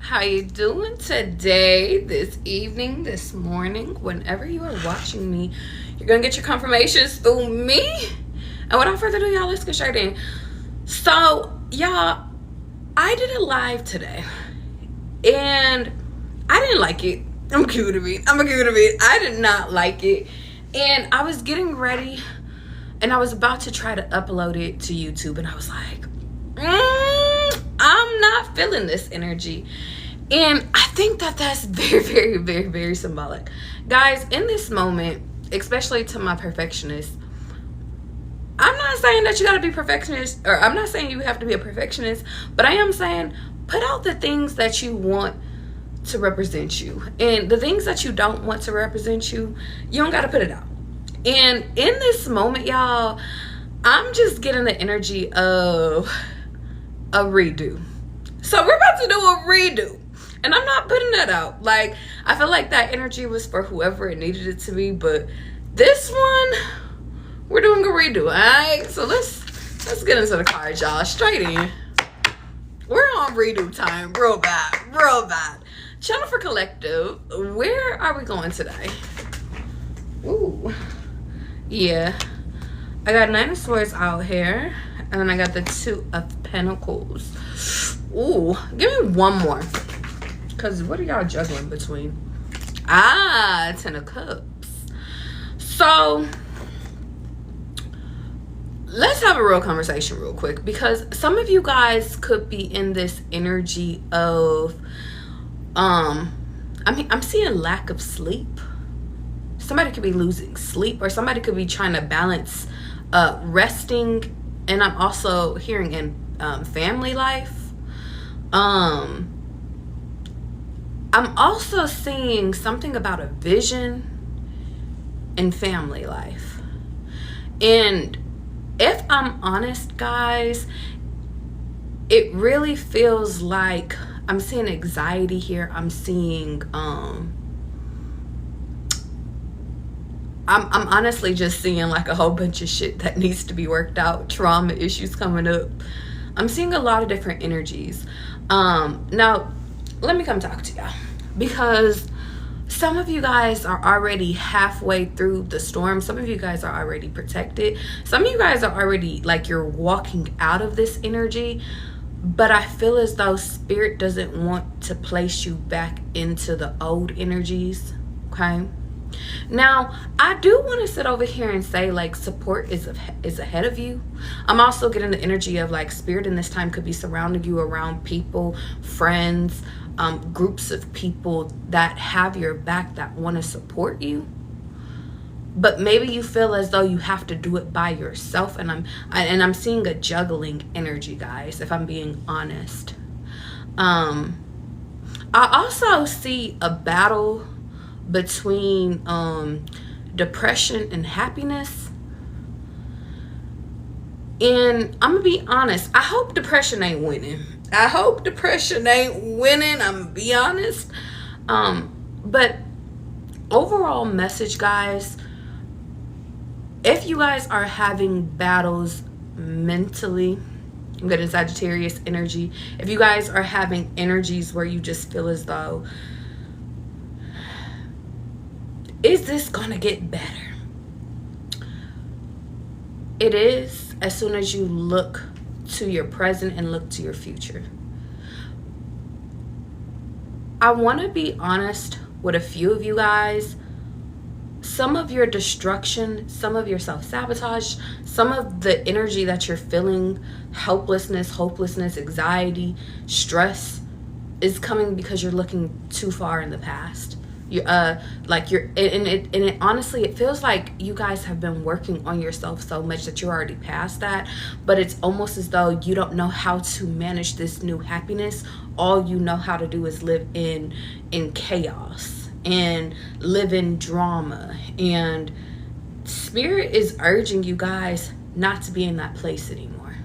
How you doing today, this evening, this morning, whenever you are watching me? You're gonna get your confirmations through me. And without further ado, y'all, let's get straight in. So, y'all, I did a live today, and I didn't like it. I'm cute to be. I did not like it, and I was getting ready, and I was about to try to upload it to YouTube, and I was like, I'm not feeling this energy. And I think that that's very, very, very, very symbolic. Guys, in this moment, especially to my perfectionists, I'm not saying that you got to be perfectionist, or I'm not saying you have to be a perfectionist, but I am saying put out the things that you want to represent you. And the things that you don't want to represent you, you don't got to put it out. And in this moment, y'all, I'm just getting the energy of a redo. So we're about to do a redo, and I'm not putting that out. Like, I feel like that energy was for whoever it needed it to be, but this one, we're doing a redo. All right, so let's get into the cards, y'all. Straight in. We're on redo time, real bad. Channel for collective. Where are we going today? Ooh, yeah, I got Nine of Swords out here, and then I got the Two of Pentacles. Ooh, give me one more, because what are y'all juggling between? Ten of Cups. So let's have a real conversation real quick, because some of you guys could be in this energy of I'm seeing lack of sleep. Somebody could be losing sleep, or somebody could be trying to balance resting, and I'm also hearing in family life. I'm also seeing something about a vision in family life. And if I'm honest, guys, it really feels like I'm seeing anxiety here. I'm seeing I'm honestly just seeing like a whole bunch of shit that needs to be worked out, trauma issues coming up. I'm seeing a lot of different energies. Now, let me come talk to y'all, because some of you guys are already halfway through the storm. Some of you guys are already protected. Some of you guys are already like you're walking out of this energy, but I feel as though spirit doesn't want to place you back into the old energies, okay? Now, I do want to sit over here and say, like, support is ahead of you. I'm also getting the energy of, like, spirit in this time could be surrounding you around people, friends, groups of people that have your back, that want to support you. But maybe you feel as though you have to do it by yourself, and I'm seeing a juggling energy, guys, if I'm being honest. I also see a battle between depression and happiness. And I'm gonna be honest, I hope depression ain't winning. I'm gonna be honest. But overall message, guys, if you guys are having battles mentally, I'm getting Sagittarius energy. If you guys are having energies where you just feel as though, is this gonna get better? It is, as soon as you look to your present and look to your future. I want to be honest with a few of you guys. Some of your destruction, some of your self-sabotage, some of the energy that you're feeling, helplessness, hopelessness, anxiety, stress, is coming because you're looking too far in the past. Honestly, it feels like you guys have been working on yourself so much that you're already past that, but it's almost as though you don't know how to manage this new happiness. All you know how to do is live in chaos and live in drama, and spirit is urging you guys not to be in that place anymore.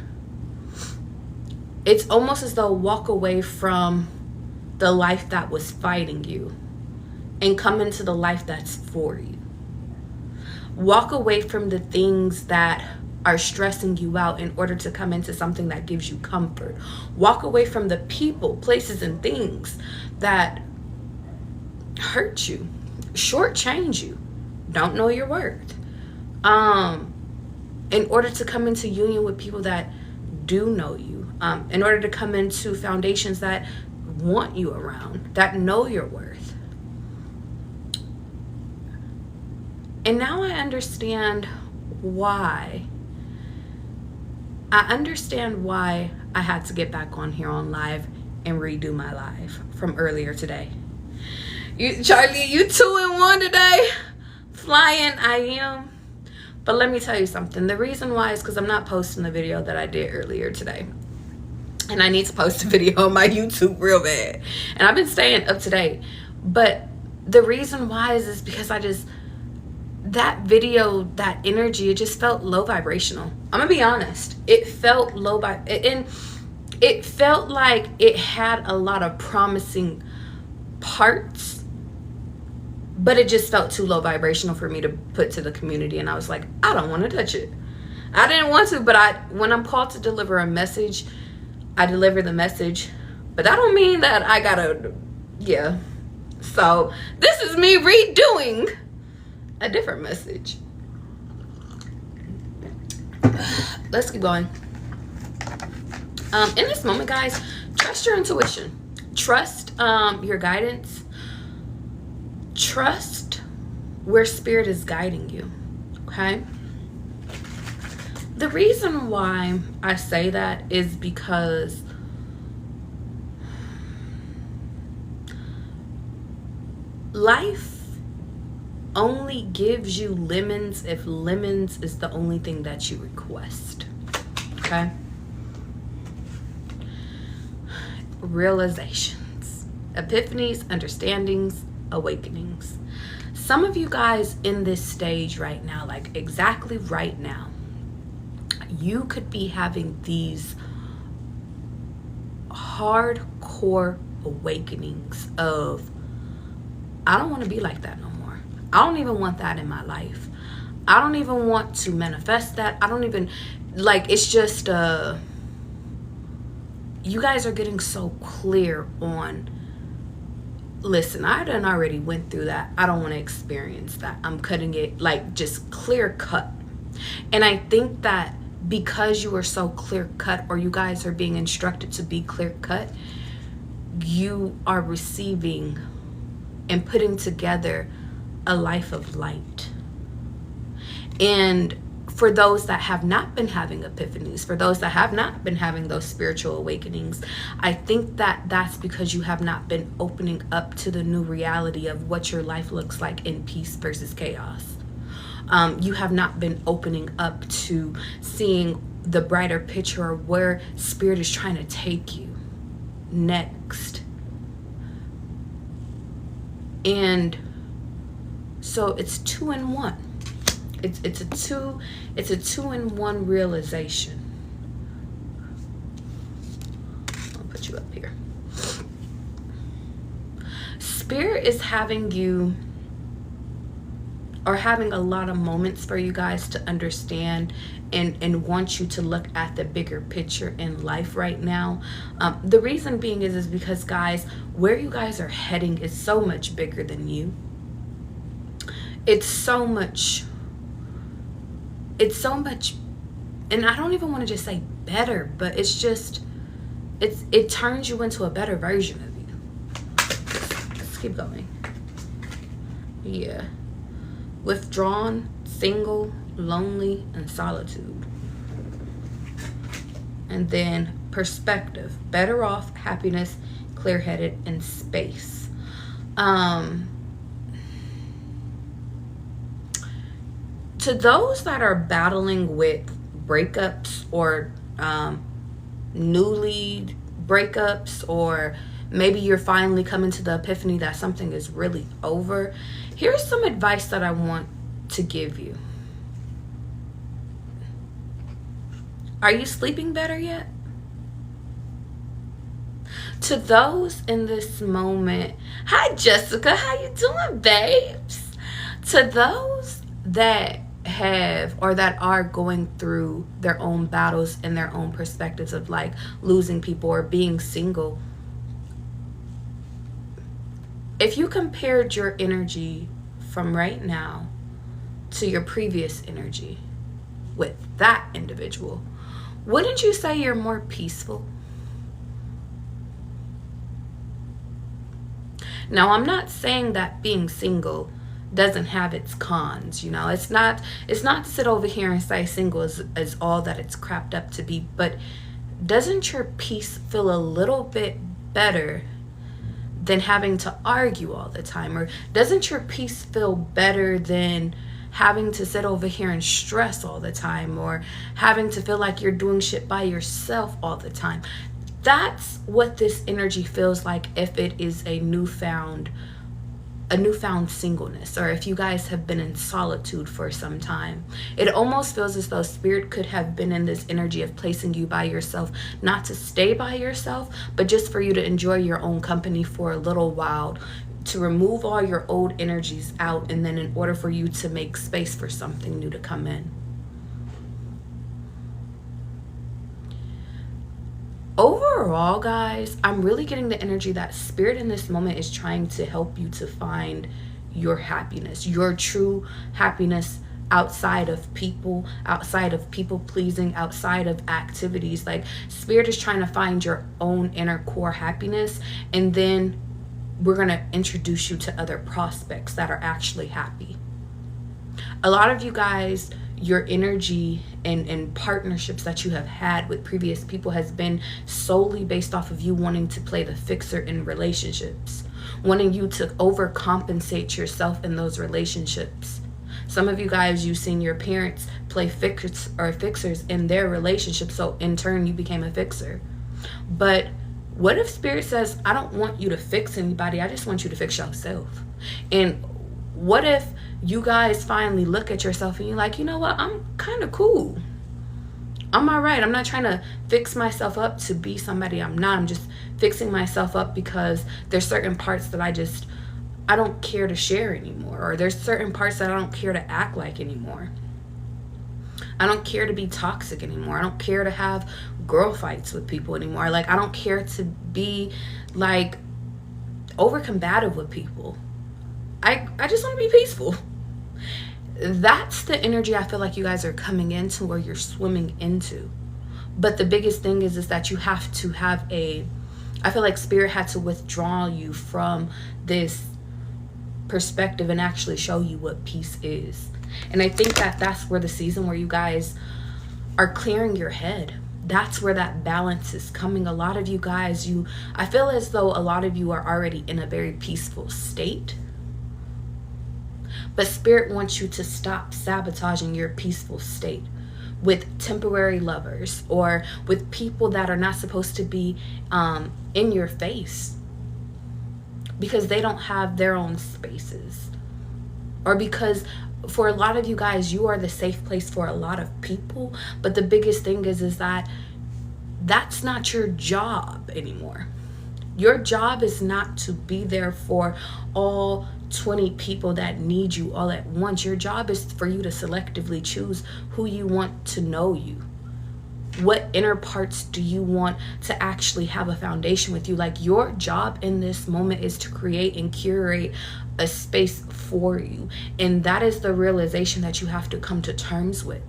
It's almost as though walk away from the life that was fighting you and come into the life that's for you. Walk away from the things that are stressing you out in order to come into something that gives you comfort. Walk away from the people, places, and things that hurt you, shortchange you, don't know your worth. In order to come into union with people that do know you, in order to come into foundations that want you around, that know your worth. And now I understand why. I understand why I had to get back on here on live and redo my live from earlier today. Charlie, you 2 in 1 today. Flying, I am. But let me tell you something. The reason why is because I'm not posting the video that I did earlier today. And I need to post a video on my YouTube real bad. And I've been staying up to date. But the reason why is because that video, that energy, it just felt low vibrational. I'm gonna be honest. It felt low and it felt like it had a lot of promising parts, but it just felt too low vibrational for me to put to the community. And I was like, I don't want to touch it. I didn't want to, but when I'm called to deliver a message, I deliver the message. But that don't mean that I gotta, yeah. So this is me redoing a different message. Let's keep going. In this moment, guys, trust your intuition. Trust your guidance. Trust where spirit is guiding you. Okay? The reason why I say that is because life only gives you lemons if lemons is the only thing that you request. Okay? Realizations, epiphanies, understandings, awakenings. Some of you guys in this stage right now, like exactly right now, you could be having these hardcore awakenings of, I don't want to be like that no more. I don't even want that in my life. I don't even want to manifest that. I don't even, like, it's just, you guys are getting so clear on, listen, I done already went through that. I don't want to experience that. I'm cutting it, like, just clear cut. And I think that because you are so clear cut, or you guys are being instructed to be clear cut, you are receiving and putting together a life of light. And for those that have not been having epiphanies, for those that have not been having those spiritual awakenings, I think that that's because you have not been opening up to the new reality of what your life looks like in peace versus chaos. You have not been opening up to seeing the brighter picture of where spirit is trying to take you next. And so it's 2 in 1. It's a 2 in 1 realization. I'll put you up here. Spirit is having you, or having a lot of moments for you guys to understand and want you to look at the bigger picture in life right now. The reason being is because, guys, where you guys are heading is so much bigger than you. It's so much, and I don't even want to just say better, but it's just, it turns you into a better version of you. Let's keep going. Yeah. Withdrawn, single, lonely, and solitude. And then perspective, better off, happiness, clear-headed, and space. To those that are battling with breakups, or newly breakups, or maybe you're finally coming to the epiphany that something is really over, here's some advice that I want to give you. Are you sleeping better yet? To those in this moment, hi Jessica, how you doing, babes? To those that have or that are going through their own battles and their own perspectives of like losing people or being single, if you compared your energy from right now to your previous energy with that individual, wouldn't you say you're more peaceful? Now, I'm not saying that being single doesn't have its cons, you know. It's not to sit over here and say single is all that it's crapped up to be, but doesn't your peace feel a little bit better than having to argue all the time? Or doesn't your peace feel better than having to sit over here and stress all the time, or having to feel like you're doing shit by yourself all the time? That's what this energy feels like if it is a newfound singleness, or if you guys have been in solitude for some time. It almost feels as though spirit could have been in this energy of placing you by yourself, not to stay by yourself, but just for you to enjoy your own company for a little while, to remove all your old energies out, and then in order for you to make space for something new to come in. Overall, guys, I'm really getting the energy that spirit in this moment is trying to help you to find your happiness, your true happiness, outside of people pleasing, outside of activities. Like, spirit is trying to find your own inner core happiness, and then we're going to introduce you to other prospects that are actually happy. A lot of you guys, your energy and partnerships that you have had with previous people has been solely based off of you wanting to play the fixer in relationships, wanting you to overcompensate yourself in those relationships. Some of you guys, you've seen your parents play fixers in their relationship, so in turn you became a fixer. But what if spirit says, I don't want you to fix anybody, I just want you to fix yourself? And what if you guys finally look at yourself and you're like, you know what, I'm kind of cool, I'm all right, I'm not trying to fix myself up to be somebody I'm not, I'm just fixing myself up because there's certain parts that I don't care to share anymore, or there's certain parts that I don't care to act like anymore. I don't care to be toxic anymore. I don't care to have girl fights with people anymore. Like, I don't care to be like over combative with people. I just want to be peaceful. That's the energy I feel like you guys are coming into, or you're swimming into. But the biggest thing is that you have to have I feel like spirit had to withdraw you from this perspective and actually show you what peace is. And I think that that's where the season where you guys are clearing your head, that's where that balance is coming. A lot of you guys, I feel as though a lot of you are already in a very peaceful state, but spirit wants you to stop sabotaging your peaceful state with temporary lovers, or with people that are not supposed to be in your face, because they don't have their own spaces, or because for a lot of you guys, you are the safe place for a lot of people. But the biggest thing is that that's not your job anymore. Your job is not to be there for all 20 people that need you all at once. Your job is for you to selectively choose who you want to know you. What inner parts do you want to actually have a foundation with you? Like, your job in this moment is to create and curate a space for you. And that is the realization that you have to come to terms with.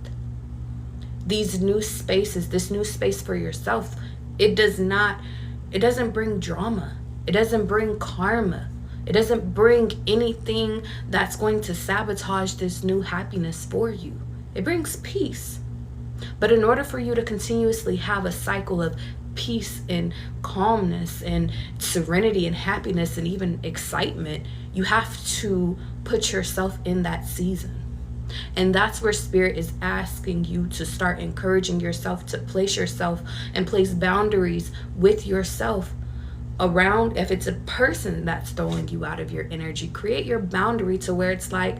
These new spaces, this new space for yourself, it doesn't bring drama. It doesn't bring karma. It doesn't bring anything that's going to sabotage this new happiness for you. It brings peace. But in order for you to continuously have a cycle of peace and calmness and serenity and happiness and even excitement, you have to put yourself in that season. And that's where spirit is asking you to start encouraging yourself to place yourself and place boundaries with yourself around. If it's a person that's throwing you out of your energy, create your boundary to where it's like,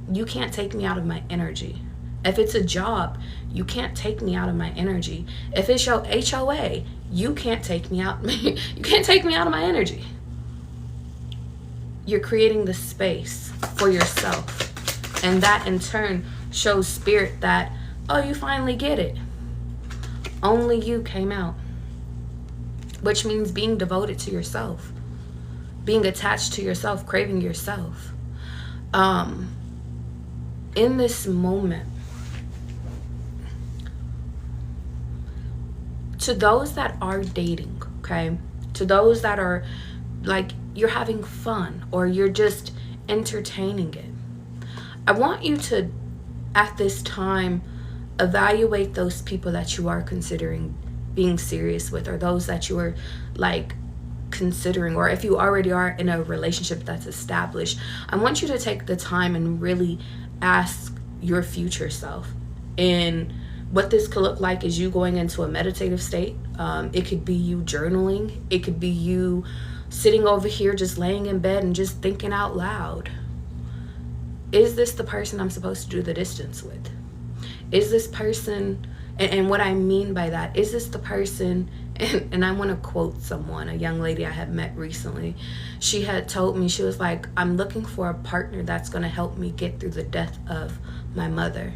you can't take me out of my energy. If it's a job, you can't take me out of my energy. If it's your HOA, you can't take me out. You can't take me out of my energy. You're creating the space for yourself, and that in turn shows spirit that, oh, you finally get it. Only you came out. Which means being devoted to yourself. Being attached to yourself, craving yourself. In this moment, to those that are dating, okay, to those that are like, you're having fun or you're just entertaining it, I want you to, at this time, evaluate those people that you are considering being serious with, or those that you are like considering, or if you already are in a relationship that's established. I want you to take the time and really ask your future self. And what this could look like is you going into a meditative state. It could be you journaling. It could be you sitting over here just laying in bed and just thinking out loud. Is this the person I'm supposed to do the distance with? Is this person, and what I mean by that, is this the person, and I want to quote someone, a young lady I had met recently. She had told me, she was like, I'm looking for a partner that's going to help me get through the death of my mother.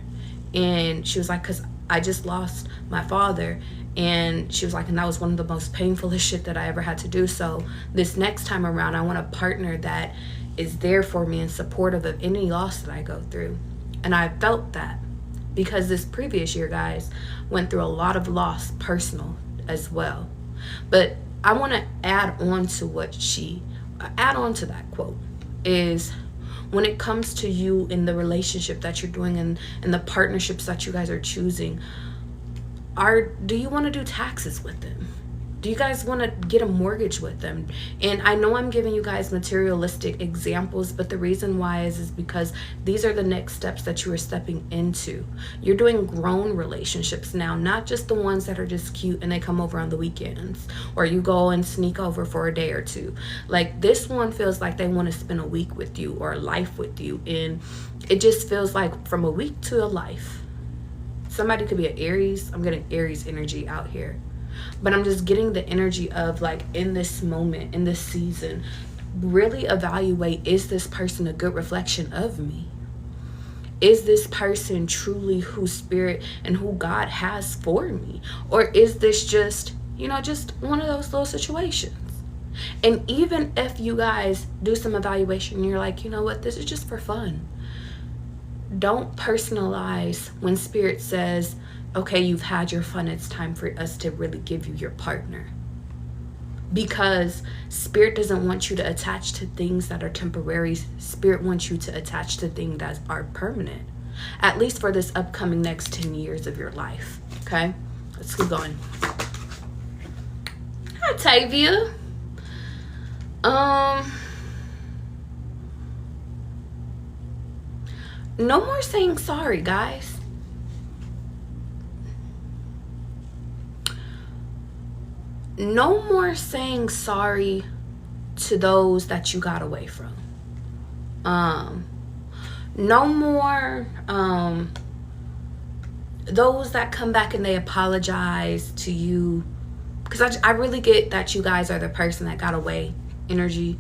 And she was like, because I just lost my father. And she was like, and that was one of the most painfulest shit that I ever had to do. So this next time around, I want a partner that is there for me and supportive of any loss that I go through. And I felt that because this previous year, guys, went through a lot of loss, personal as well. But I want to add on to that quote, is when it comes to you in the relationship that you're doing and the partnerships that you guys are choosing, do you want to do taxes with them? Do you guys want to get a mortgage with them? And I know I'm giving you guys materialistic examples, but the reason why is because these are the next steps that you are stepping into. You're doing grown relationships now, not just the ones that are just cute and they come over on the weekends, or you go and sneak over for a day or two. Like, this one feels like they want to spend a week with you or a life with you, and it just feels like from a week to a life. Somebody could be an Aries. I'm getting Aries energy out here. But I'm just getting the energy of, like, in this moment, in this season, really evaluate, is this person a good reflection of me? Is this person truly who spirit and who God has for me? Or is this just, just one of those little situations? And even if you guys do some evaluation, you're like, you know what, this is just for fun. Don't personalize when spirit says, okay, you've had your fun, it's time for us to really give you your partner. Because spirit doesn't want you to attach to things that are temporary. Spirit wants you to attach to things that are permanent, at least for this upcoming next 10 years of your life. Okay, let's keep going. Hi, Tavia. No more saying sorry, guys. No more saying sorry to those that you got away from. No more those that come back and they apologize to you. Because I really get that you guys are the person that got away energy.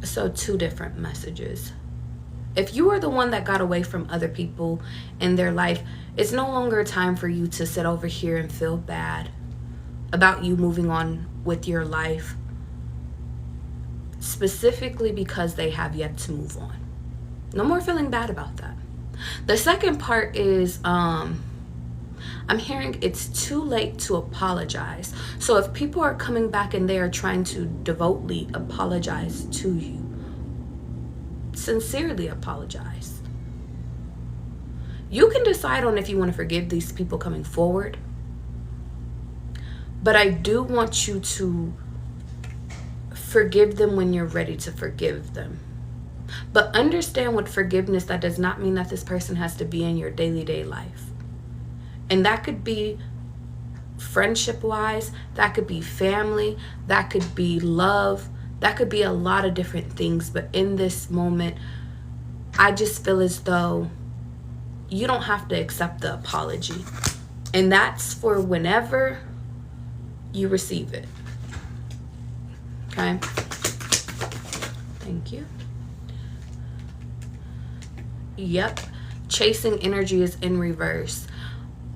So 2 different messages. If you are the one that got away from other people in their life, it's no longer time for you to sit over here and feel bad about you moving on with your life, specifically because they have yet to move on. No more feeling bad about that. The second part is, I'm hearing it's too late to apologize. So if people are coming back and they are trying to devoutly apologize to you, sincerely apologize. You can decide on if you want to forgive these people coming forward. But I do want you to forgive them when you're ready to forgive them. But understand, with forgiveness, that does not mean that this person has to be in your daily life. And that could be friendship-wise, that could be family, that could be love, that could be a lot of different things. But in this moment, I just feel as though you don't have to accept the apology. And that's for whenever you receive it. Okay? Thank you. Yep. Chasing energy is in reverse.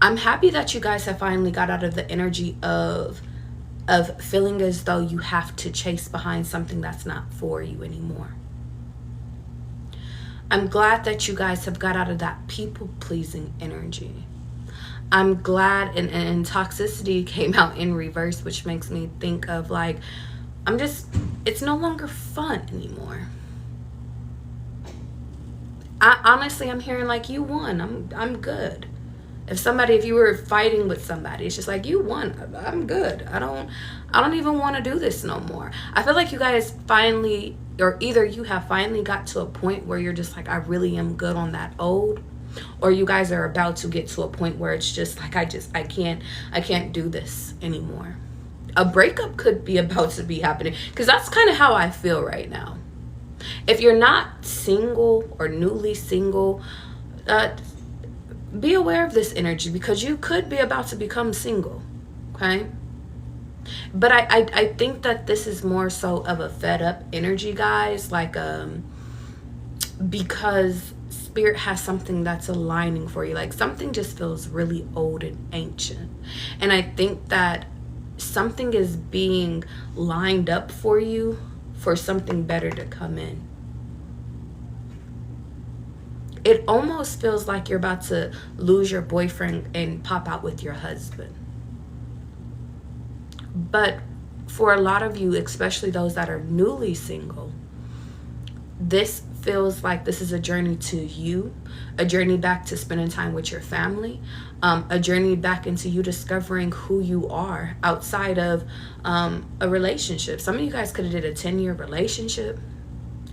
I'm happy that you guys have finally got out of the energy of feeling as though you have to chase behind something that's not for you anymore. I'm glad that you guys have got out of that people-pleasing energy. I'm glad, and toxicity came out in reverse, which makes me think of like, it's no longer fun anymore. I'm hearing like, you won. I'm good. If you were fighting with somebody, it's just like, you won. I'm good. I don't even want to do this no more. I feel like you guys finally, or either you have finally got to a point where you're just like, I really am good on that old, or you guys are about to get to a point where it's just like, I can't do this anymore. A breakup could be about to be happening, because that's kind of how I feel right now. If you're not single or newly single, be aware of this energy, because you could be about to become single. Okay. But I think that this is more so of a fed up energy, guys, like because spirit has something that's aligning for you. Like something just feels really old and ancient, and I think that something is being lined up for you for something better to come in. It almost feels like you're about to lose your boyfriend and pop out with your husband. But for a lot of you, especially those that are newly single, this feels like this is a journey to you, a journey back to spending time with your family, a journey back into you discovering who you are outside of a relationship. Some of you guys could have did a 10-year relationship.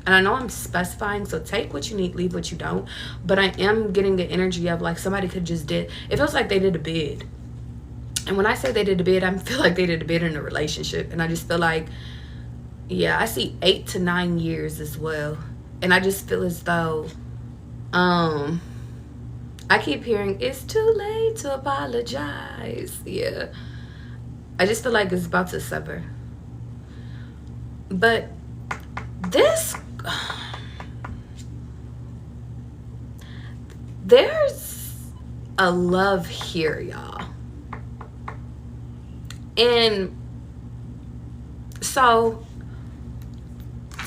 And I know I'm specifying, so take what you need, leave what you don't. But I am getting the energy of like somebody could just it feels like they did a bid. And when I say they did a bid, I feel like they did a bid in a relationship. And I just feel like, yeah, I see 8 to 9 years as well. And I just feel as though, I keep hearing, it's too late to apologize. Yeah. I just feel like it's about to sever. But there's a love here, y'all. And so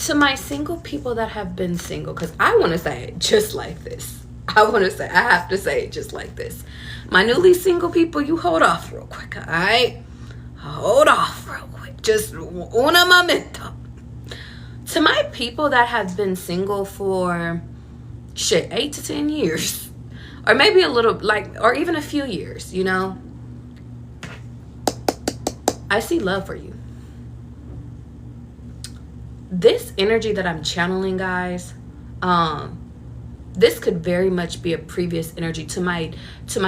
to my single people that have been single, because I want to say it just like this. I have to say it just like this. My newly single people, you hold off real quick, all right? Hold off real quick. Just una momento. To my people that have been single for 8 to 10 years, or maybe a little, or even a few years, you know, I see love for you. This energy that I'm channeling, guys, this could very much be a previous energy. To my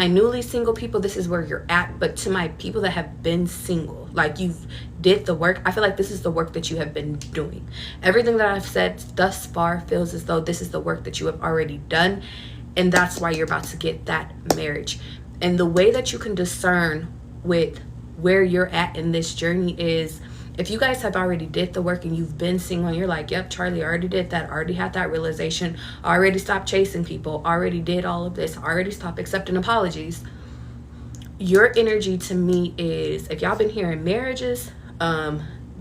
newly single people, this is where you're at. But to my people that have been single, like you've did the work, I feel like this is the work that you have been doing. Everything that I've said thus far feels as though this is the work that you have already done, and that's why you're about to get that marriage. And the way that you can discern with where you're at in this journey is, if you guys have already did the work and you've been single and you're like, yep, Charlie, I already did that, already had that realization, already stopped chasing people, already did all of this, already stopped accepting apologies. Your energy to me is, if y'all been hearing marriages,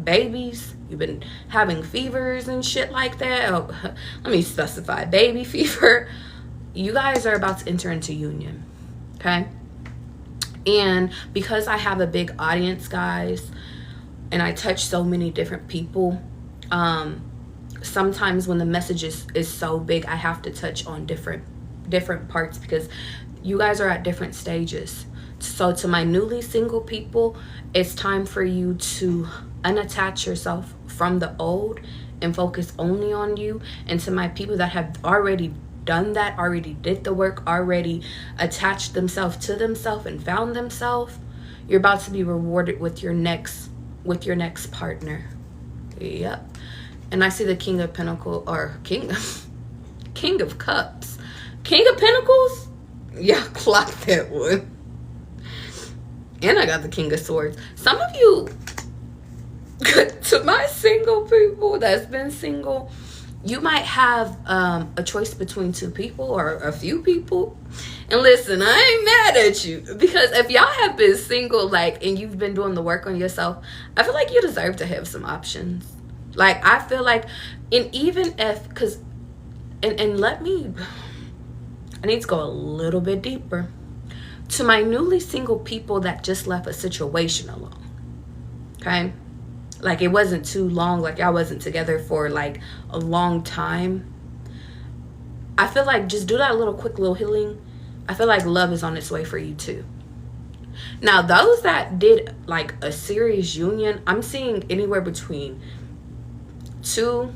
babies, you've been having fevers and shit like that, let me specify, baby fever, you guys are about to enter into union, okay? And because I have a big audience, guys, and I touch so many different people, sometimes when the message is so big, I have to touch on different parts, because you guys are at different stages. So to my newly single people, it's time for you to unattach yourself from the old and focus only on you. And to my people that have already done that, already did the work, already attached themselves to themselves and found themselves, you're about to be rewarded with your next partner. Yep. And I see the King of Pentacles, or King of Cups. King of Pentacles? Yeah, clock that one. And I got the King of Swords. Some of you, to my single people that's been single, You might have a choice between two people or a few people. And listen, I ain't mad at you, because if y'all have been single, like, and you've been doing the work on yourself, I feel like you deserve to have some options. Like, I feel like, and even if, because, and let me, I need to go a little bit deeper. To my newly single people that just left a situation alone, okay? Like, it wasn't too long, like y'all wasn't together for like a long time. I feel like just do that little quick little healing. I feel like love is on its way for you too. Now, those that did like a serious union, I'm seeing anywhere between 2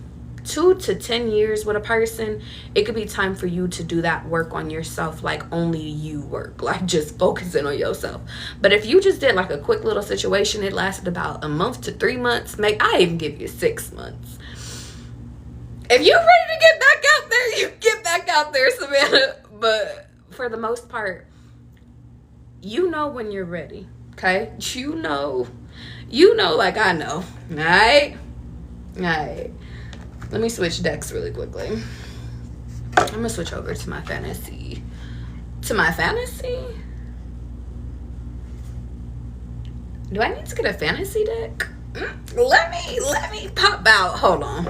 to 10 years with a person. It could be time for you to do that work on yourself, like only you work, like just focusing on yourself. But if you just did like a quick little situation, it lasted about a month to 3 months, maybe I even give you 6 months. If you're ready to get back out there, you get back out there, Savannah. But for the most part, you know when you're ready, okay? You know, like I know. All right. Let me switch decks really quickly. I'm gonna switch over to my fantasy. Do I need to get a fantasy deck? Let me pop out. Hold on.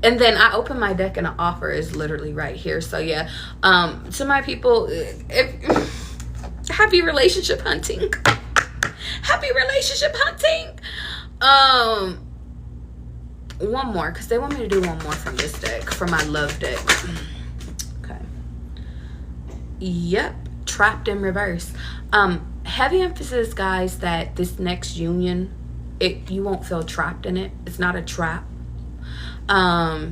And then I open my deck and the offer is literally right here. So yeah, to my people, happy relationship hunting. One more, because they want me to do one more from this deck, for my love deck. Okay. Yep, trapped in reverse. Heavy emphasis, guys, that this next union, you won't feel trapped in it. It's not a trap. To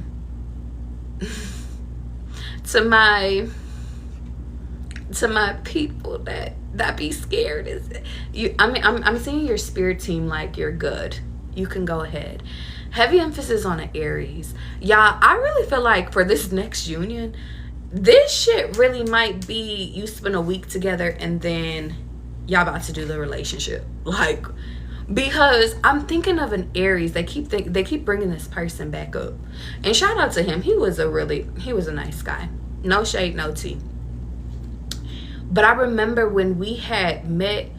my people that be scared, I'm seeing your spirit team like you're good. You can go ahead. Heavy emphasis on an Aries. Y'all, I really feel like for this next union, this shit really might be you spend a week together and then y'all about to do the relationship. Like, because I'm thinking of an Aries. They keep bringing this person back up. And shout out to him. He was a nice guy. No shade, no tea. But I remember when we had met,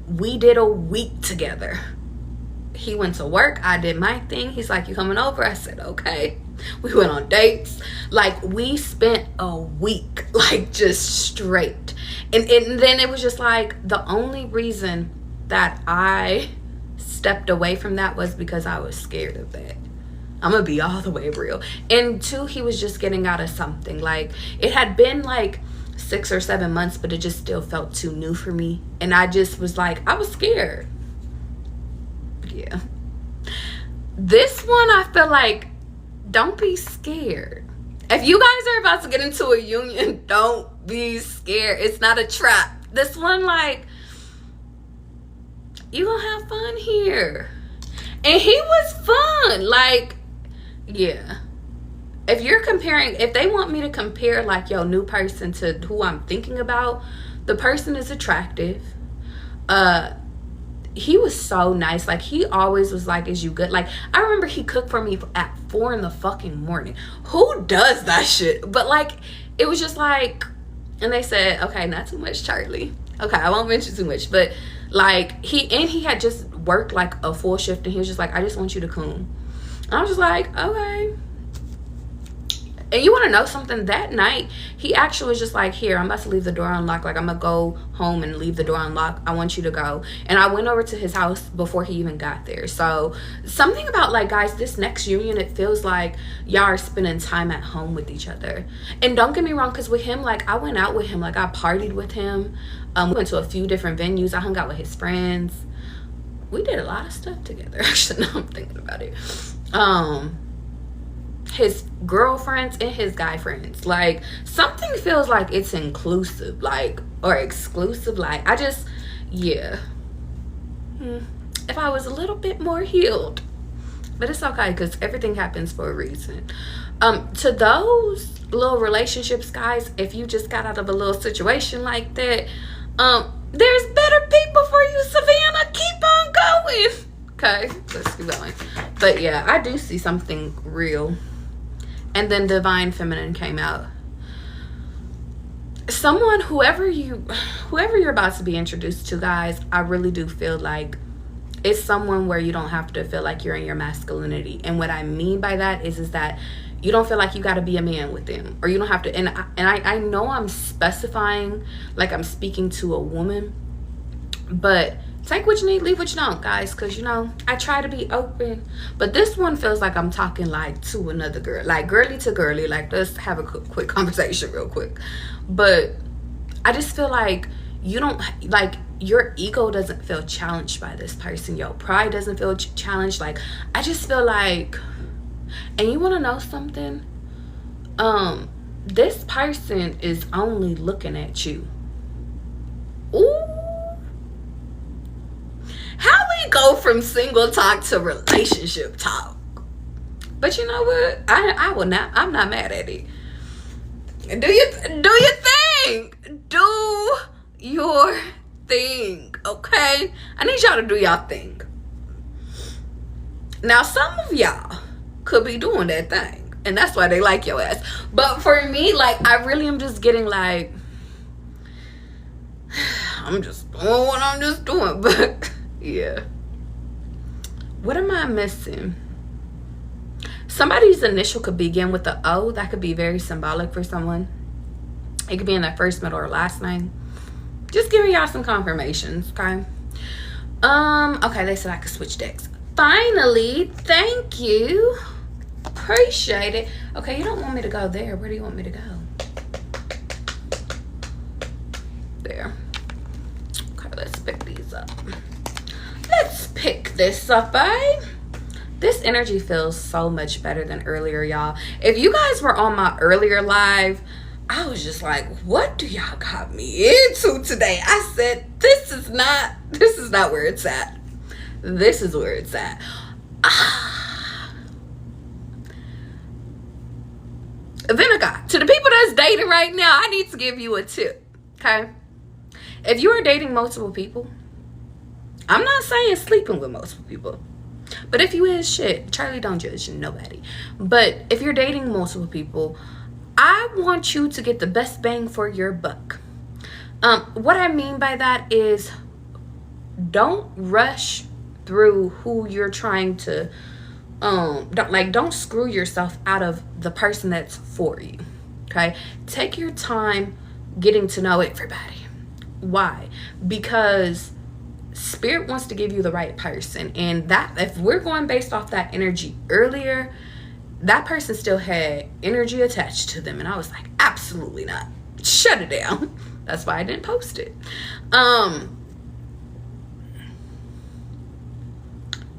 we did a week together. He went to work, I did my thing. He's like, you coming over? I said, okay. We went on dates. Like, we spent a week, like, just straight. And then it was just like, the only reason that I stepped away from that was because I was scared of that. I'm gonna be all the way real. And 2, he was just getting out of something. Like, it had been like 6 or 7 months, but it just still felt too new for me. And I just was like, I was scared. Yeah. This one, I feel like, don't be scared. If you guys are about to get into a union, don't be scared. It's not a trap. This one, like, you gonna have fun here. And he was fun. Like, yeah. If they want me to compare, like, your new person to who I'm thinking about, the person is attractive. He was so nice. Like, he always was like, is you good? Like, I remember he cooked for me at 4 in the fucking morning. Who does that shit? But, like, it was just like, and they said, okay, not too much, Charlie. Okay, I won't mention too much. But, like, he had just worked, like, a full shift. And he was just like, I just want you to come. And I was just like, okay. And you want to know something? That night, he actually was just like, here, I'm about to leave the door unlocked. Like, I'm going to go home and leave the door unlocked. I want you to go. And I went over to his house before he even got there. So, something about, like, guys, this next union, it feels like y'all are spending time at home with each other. And don't get me wrong, because with him, like, I went out with him. Like, I partied with him. We went to a few different venues. I hung out with his friends. We did a lot of stuff together. Actually, now I'm thinking about it. His girlfriends and his guy friends, like, something feels like it's inclusive, like, or exclusive. Like, I just, yeah, if I was a little bit more healed, but it's okay, because everything happens for a reason. To those little relationships, guys, if you just got out of a little situation like that, there's better people for you, Savannah. Keep on going. Okay, let's keep going. But yeah, I do see something real. And then divine feminine came out. Someone, whoever you're about to be introduced to, guys, I really do feel like it's someone where you don't have to feel like you're in your masculinity. And what I mean by that is that you don't feel like you got to be a man with them, or you don't have to. And I know I'm specifying like I'm speaking to a woman, but take what you need, leave what you don't, guys, because you know I try to be open. But this one feels like I'm talking like to another girl, like girly to girly, like let's have a quick conversation real quick. But I just feel like you don't, like, your ego doesn't feel challenged by this person, your pride doesn't feel challenged. Like, I just feel like, and you want to know something, this person is only looking at you. Ooh, how we go from single talk to relationship talk. But you know what, I'm not mad at it. Do your thing. Do your thing, okay? I need y'all to do y'all thing. Now, some of y'all could be doing that thing, and that's why they like your ass. But for me, like, I really am just getting like, I'm just doing what I'm just doing. But yeah, what am I missing? Somebody's initial could begin with the O. That could be very symbolic for someone. It could be in their first, middle, or last name. Just giving y'all some confirmations, okay? Okay, they said I could switch decks. Finally, thank you. Appreciate it. Okay, you don't want me to go there. Where do you want me to go? There. Okay, let's pick these up. Let's pick this up, eh? This energy feels so much better than earlier, y'all. If you guys were on my earlier live, I was just like, what do y'all got me into today? I said, this is not where it's at. This is where it's at. Vinegar, to the people that's dating right now, I need to give you a tip, okay? If you are dating multiple people, I'm not saying sleeping with multiple people, but if you is, shit, Charlie don't judge nobody. But if you're dating multiple people, I want you to get the best bang for your buck. What I mean by that is, don't rush through who you're trying to, don't screw yourself out of the person that's for you, okay? Take your time getting to know everybody. Why? Because Spirit wants to give you the right person, and that, if we're going based off that energy earlier, that person still had energy attached to them, and I was like, absolutely not. Shut it down. That's why I didn't post it.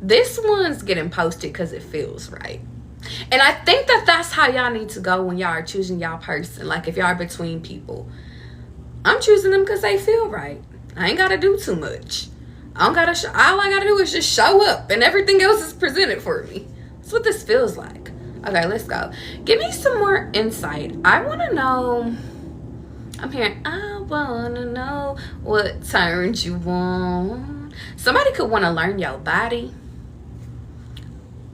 This one's getting posted because it feels right, and I think that that's how y'all need to go when y'all are choosing y'all person. Like, if y'all are between people, I'm choosing them because they feel right. I ain't gotta do too much. I don't gotta all I gotta do is just show up, and everything else is presented for me. That's what this feels like. Okay, let's go. Give me some more insight. I want to know. I'm hearing, I want to know what turns you on. Somebody could want to learn your body.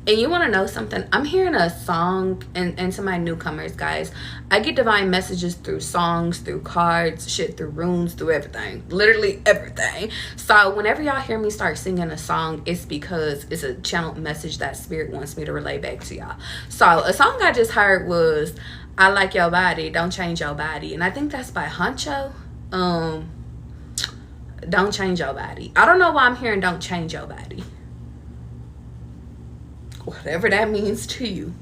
And you want to know something? I'm hearing a song, and to my newcomers, guys, I get divine messages through songs, through cards, shit, through runes, through everything. Literally everything. So whenever y'all hear me start singing a song, it's because it's a channeled message that Spirit wants me to relay back to y'all. So a song I just heard was, I Like Your Body, Don't Change Your Body. And I think that's by Honcho. Don't Change Your Body. I don't know why I'm hearing Don't Change Your Body. Whatever that means to you.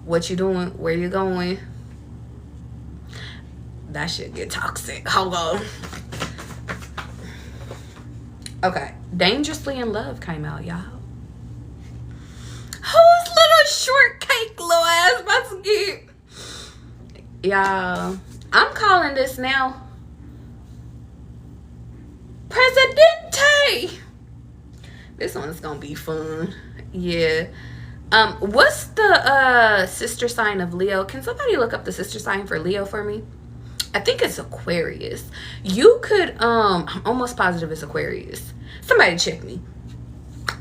What you doing? Where you going? That shit get toxic. Hold on. Okay. Dangerously in Love came out, y'all. Who's little shortcake little ass about to get? Y'all, I'm calling this now Presidente. This one's gonna be fun. Yeah. What's the sister sign of Leo? Can somebody look up the sister sign for Leo for me? I think it's Aquarius. You could, I'm almost positive it's Aquarius. Somebody check me.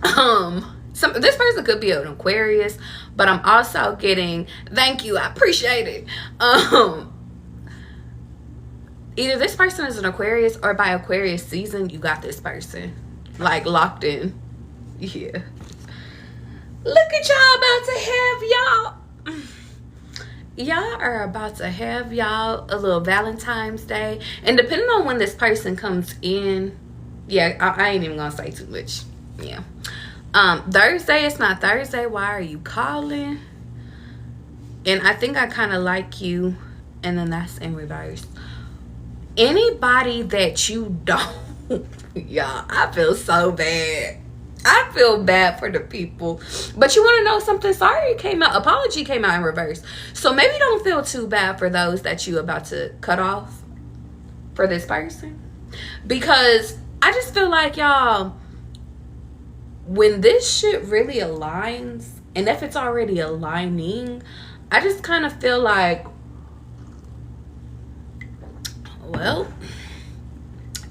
This person could be an Aquarius, but I'm also getting, thank you, I appreciate it. Either this person is an Aquarius, or by Aquarius season, you got this person like locked in. Yeah. Look at y'all about to have y'all are about to have y'all a little Valentine's Day. And depending on when this person comes in, yeah, I ain't even gonna say too much. Yeah. Thursday, it's not Thursday. Why are you calling? And I think I kind of like you. And then that's in reverse. Anybody that you don't, y'all, I feel so bad. I feel bad for the people. But you want to know something? Sorry came out. Apology came out in reverse. So maybe don't feel too bad for those that you about to cut off for this person. Because I just feel like, y'all, when this shit really aligns, and if it's already aligning, I just kind of feel like, well,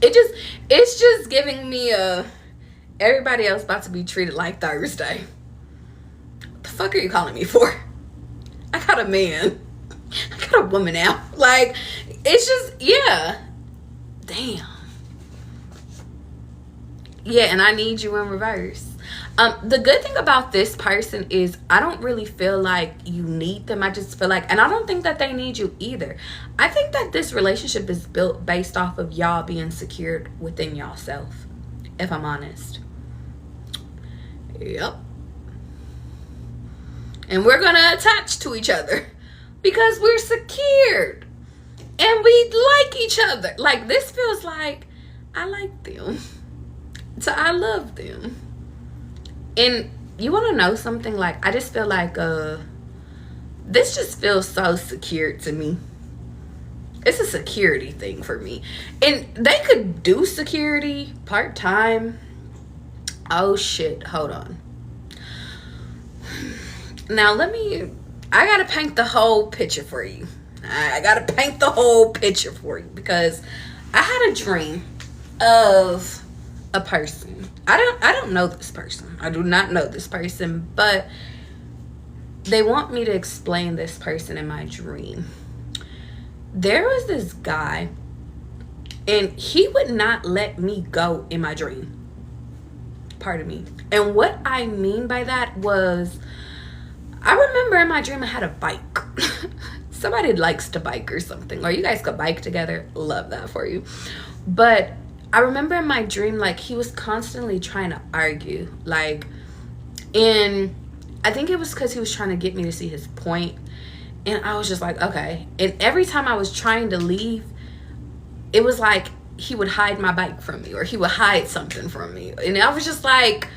it's just giving me everybody else about to be treated like Thursday. What the fuck are you calling me for? I got a man. I got a woman now. Like, it's just, yeah. Damn. Yeah, and I need you in reverse. The good thing about this person is I don't really feel like you need them. I just feel like, and I don't think that they need you either. I think that this relationship is built based off of y'all being secured within y'allself, if I'm honest. Yep. And we're gonna attach to each other because we're secured and we like each other. Like, this feels like I like them, so I love them. And you want to know something? Like, I just feel like this just feels so secured to me. It's a security thing for me. And they could do security part-time. Oh shit, hold on. Now I gotta paint the whole picture for you. I gotta paint the whole picture for you, because I had a dream of a person. I don't know this person. I do not know this person, but they want me to explain this person in my dream. There was this guy, and he would not let me go in my dream. Pardon me. And what I mean by that was, I remember in my dream I had a bike. Somebody likes to bike or something, or you guys could bike together. Love that for you. But I remember in my dream, like, he was constantly trying to argue, like, and I think it was because he was trying to get me to see his point. And I was just like, okay. And every time I was trying to leave, it was like he would hide my bike from me, or he would hide something from me. And I was just like,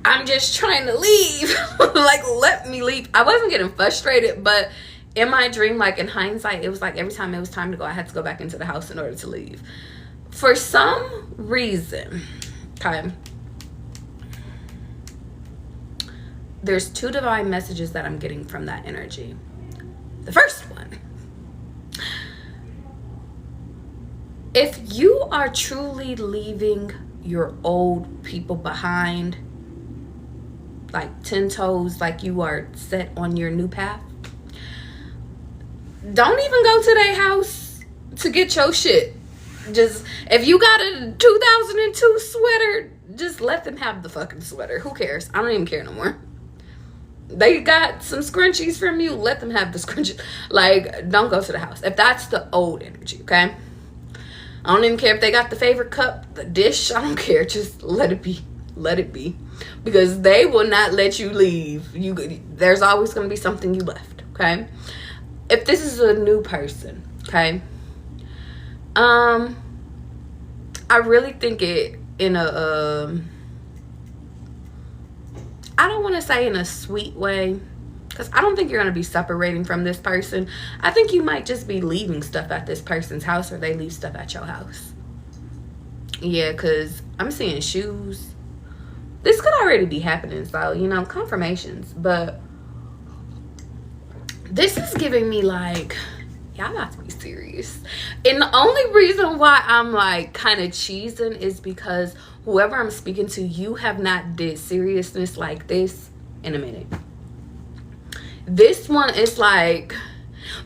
I'm just trying to leave. Like, let me leave. I wasn't getting frustrated, but in my dream, like, in hindsight, it was like every time it was time to go, I had to go back into the house in order to leave. For some reason, okay, there's two divine messages that I'm getting from that energy. The first one, if you are truly leaving your old people behind, like 10 toes, like you are set on your new path, don't even go to their house to get your shit. Just, if you got a 2002 sweater, just let them have the fucking sweater. Who cares? I don't even care no more. They got some scrunchies from you, let them have the scrunchies. Like, don't go to the house if that's the old energy, okay? I don't even care if they got the favorite cup, the dish. I don't care. Just let it be. Let it be. Because they will not let you leave. There's always going to be something you left, okay? If this is a new person, okay? I really think it in a I don't want to say in a sweet way, because I don't think you're going to be separating from this person. I think you might just be leaving stuff at this person's house, or they leave stuff at your house. Yeah, because I'm seeing shoes. This could already be happening, so, you know, confirmations. But this is giving me, like, y'all about to be serious. And the only reason why I'm like kind of cheesing is because whoever I'm speaking to, you have not did seriousness like this in a minute. This one is like,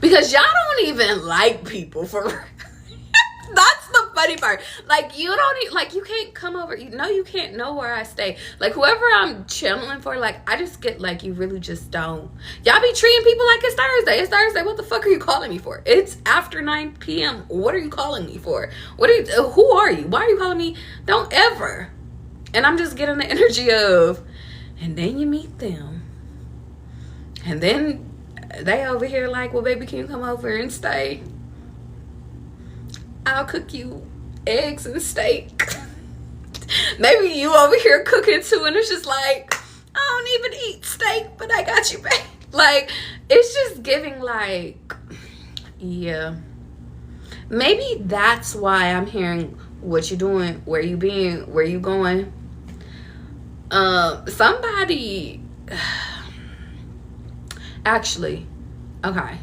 because y'all don't even like people for real. That's the funny part. Like, you don't like, you can't come over. You can't know where I stay. Like, whoever I'm channeling for, like, I just get like, you really just don't. Y'all be treating people like it's Thursday. It's Thursday. What the fuck are you calling me for? It's after 9 p.m. What are you calling me for? Who are you? Why are you calling me? Don't ever. And I'm just getting the energy of, and then you meet them. And then they over here like, well, baby, can you come over and stay? I'll cook you eggs and steak. Maybe you over here cooking too, and it's just like, I don't even eat steak, but I got you back. Like, it's just giving like, yeah. Maybe that's why I'm hearing what you doing, where you been, where you going. Somebody, actually, okay.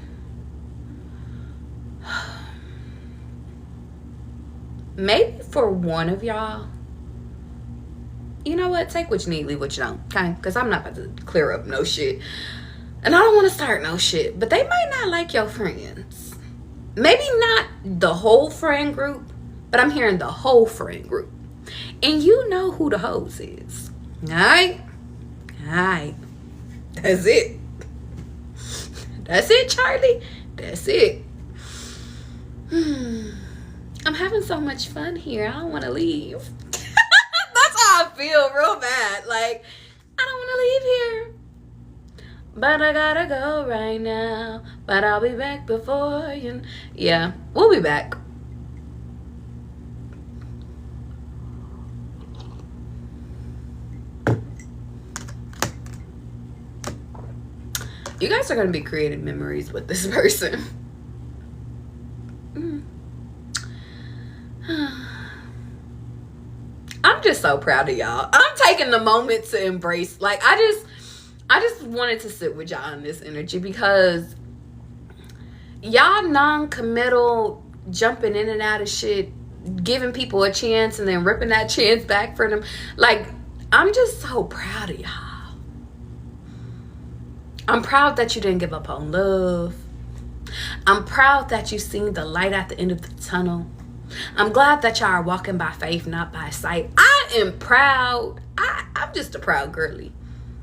Maybe for one of y'all, you know what? Take what you need, leave what you don't. Okay? Because I'm not about to clear up no shit. And I don't want to start no shit. But they might not like your friends. Maybe not the whole friend group, but I'm hearing the whole friend group. And you know who the hoes is. Alright? Alright. That's it. That's it, Charlie. That's it. I'm having so much fun here. I don't want to leave. That's how I feel real bad. Like, I don't want to leave here. But I gotta go right now. But I'll be back before you. Yeah, we'll be back. You guys are going to be creating memories with this person. I'm just so proud of y'all. I'm taking the moment to embrace. Like, I just wanted to sit with y'all in this energy because y'all non-committal, jumping in and out of shit, giving people a chance and then ripping that chance back for them. Like, I'm just so proud of y'all. I'm proud that you didn't give up on love. I'm proud that you seen the light at the end of the tunnel. I'm glad that y'all are walking by faith, not by sight. I am proud. I'm just a proud girly.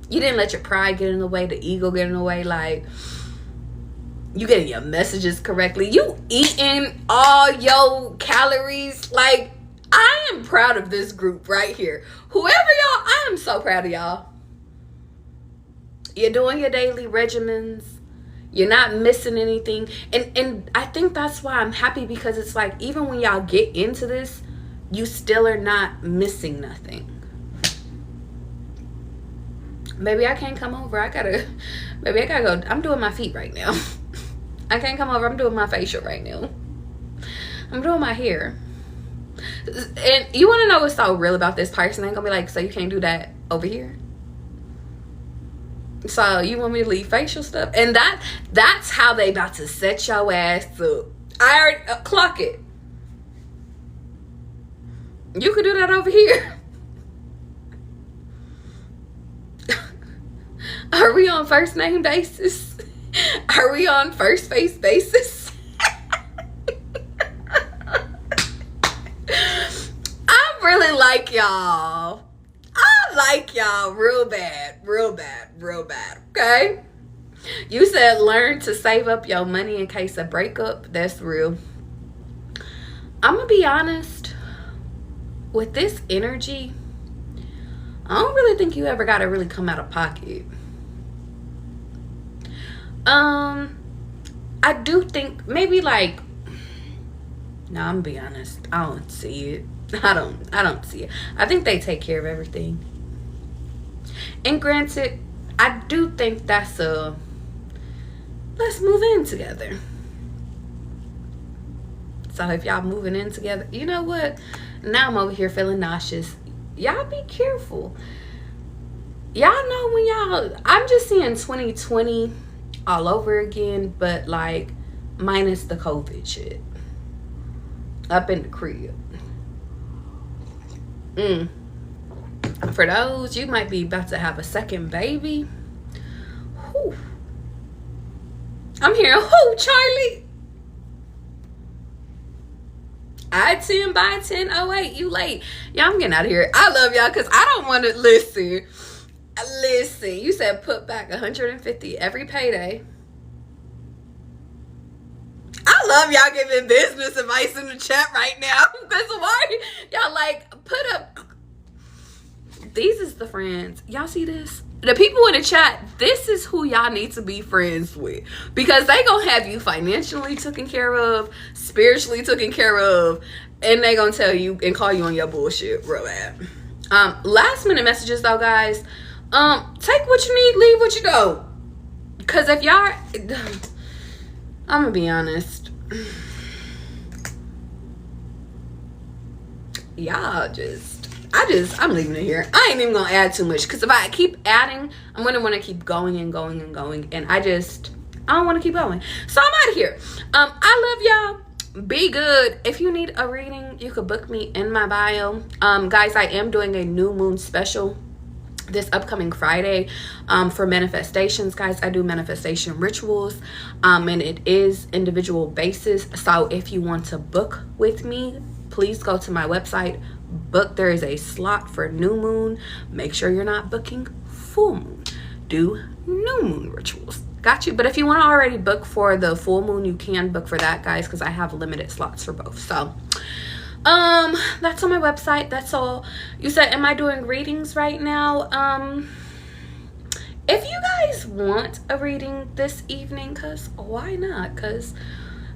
You didn't let your pride get in the way, the ego get in the way. Like, you getting your messages correctly. You eating all your calories. Like, I am proud of this group right here. Whoever y'all, I am so proud of y'all. You're doing your daily regimens. You're not missing anything. And I think that's why I'm happy, because it's like, even when y'all get into this, you still are not missing nothing. Maybe I can't come over. I gotta go. I'm doing my feet right now. I can't come over. I'm doing my facial right now. I'm doing my hair. And you want to know what's so real about this person? They're gonna be like, so you can't do that over here? So you want me to leave facial stuff? And that's how they about to set your ass up. I already clock it. You could do that over here. Are we on first name basis? Are we on first face basis? I really like y'all. I like y'all real bad, okay? You said learn to save up your money in case of breakup. That's real. I'm gonna be honest. With this energy, I don't really think you ever gotta really come out of pocket. I do think maybe like, no, I'm gonna be honest. I don't see it. I don't see it. I think they take care of everything. And granted, I do think that's a let's move in together. So if y'all moving in together, you know what? Now I'm over here feeling nauseous. Y'all be careful. Y'all know when I'm just seeing 2020 all over again, but like minus the COVID shit. Up in the crib. For those, you might be about to have a second baby. Whew. I'm hearing, who, Charlie? I-10 by 1008, you late. Y'all, I'm getting out of here. I love y'all because I don't want to listen. Listen, you said put back 150 every payday. I love y'all giving business advice in the chat right now. Because why y'all like put up. These is the friends. Y'all see this? The people in the chat, this is who y'all need to be friends with. Because they gonna have you financially taken care of, spiritually taken care of, and they gonna tell you and call you on your bullshit real bad. Last minute messages though, guys. Take what you need, leave what you don't. Because if y'all, I'm gonna be honest. Y'all I'm leaving it here. I ain't even gonna add too much because if I keep adding, I'm gonna want to keep going and going and going, and I don't want to keep going. So I'm out of here. I love y'all. Be good. If you need a reading, you could book me in my bio. Guys, I am doing a new moon special this upcoming Friday for manifestations. Guys, I do manifestation rituals, and it is individual basis. So if you want to book with me, please go to my website, book. There is a slot for new moon. Make sure you're not booking full moon. Do new moon rituals. Got you. But if you want to already book for the full moon, you can book for that, guys, because I have limited slots for both. So that's on my website. That's all. You said, am I doing readings right now? If you guys want a reading this evening, because why not? Because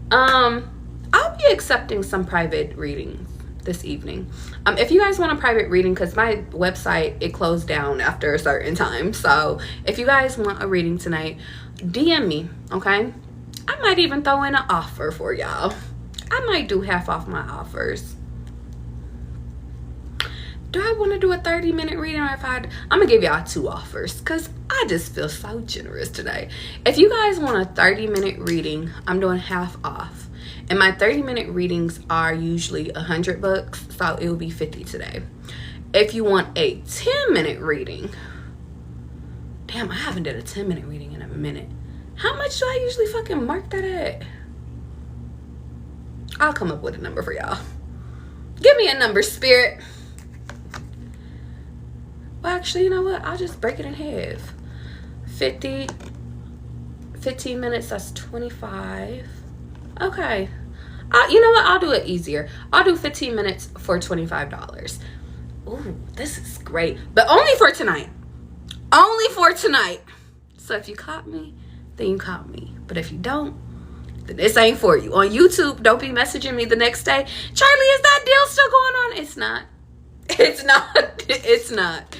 I'll be accepting some private readings this evening. If you guys want a private reading, because my website, it closed down after a certain time. So if you guys want a reading tonight, DM me, okay? I might even throw in an offer for y'all. I might do half off my offers. Do I want to do a 30-minute reading, or if I'm gonna give y'all 2 offers because I just feel so generous today. If you guys want a 30-minute reading, I'm doing half off. And my 30-minute readings are usually $100, so it will be $50 today. If you want a 10-minute reading, damn, I haven't done a 10-minute reading in a minute. How much do I usually fucking mark that at? I'll come up with a number for y'all. Give me a number, spirit. Well, actually, you know what? I'll just break it in half. 15 minutes, that's 25. Okay. You know what? I'll do it easier. I'll do 15 minutes for $25. Ooh, this is great. But only for tonight. Only for tonight. So if you caught me, then you caught me. But if you don't, then this ain't for you. On YouTube, don't be messaging me the next day. Charlie, is that deal still going on? It's not. It's not. It's not.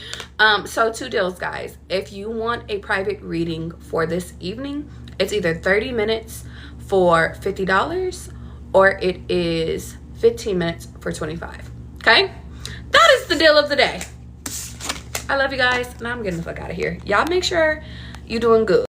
So 2 deals, guys. If you want a private reading for this evening, it's either 30 minutes for $50 or it is 15 minutes for $25. Okay? That is the deal of the day. I love you guys. Now I'm getting the fuck out of here. Y'all make sure you're doing good.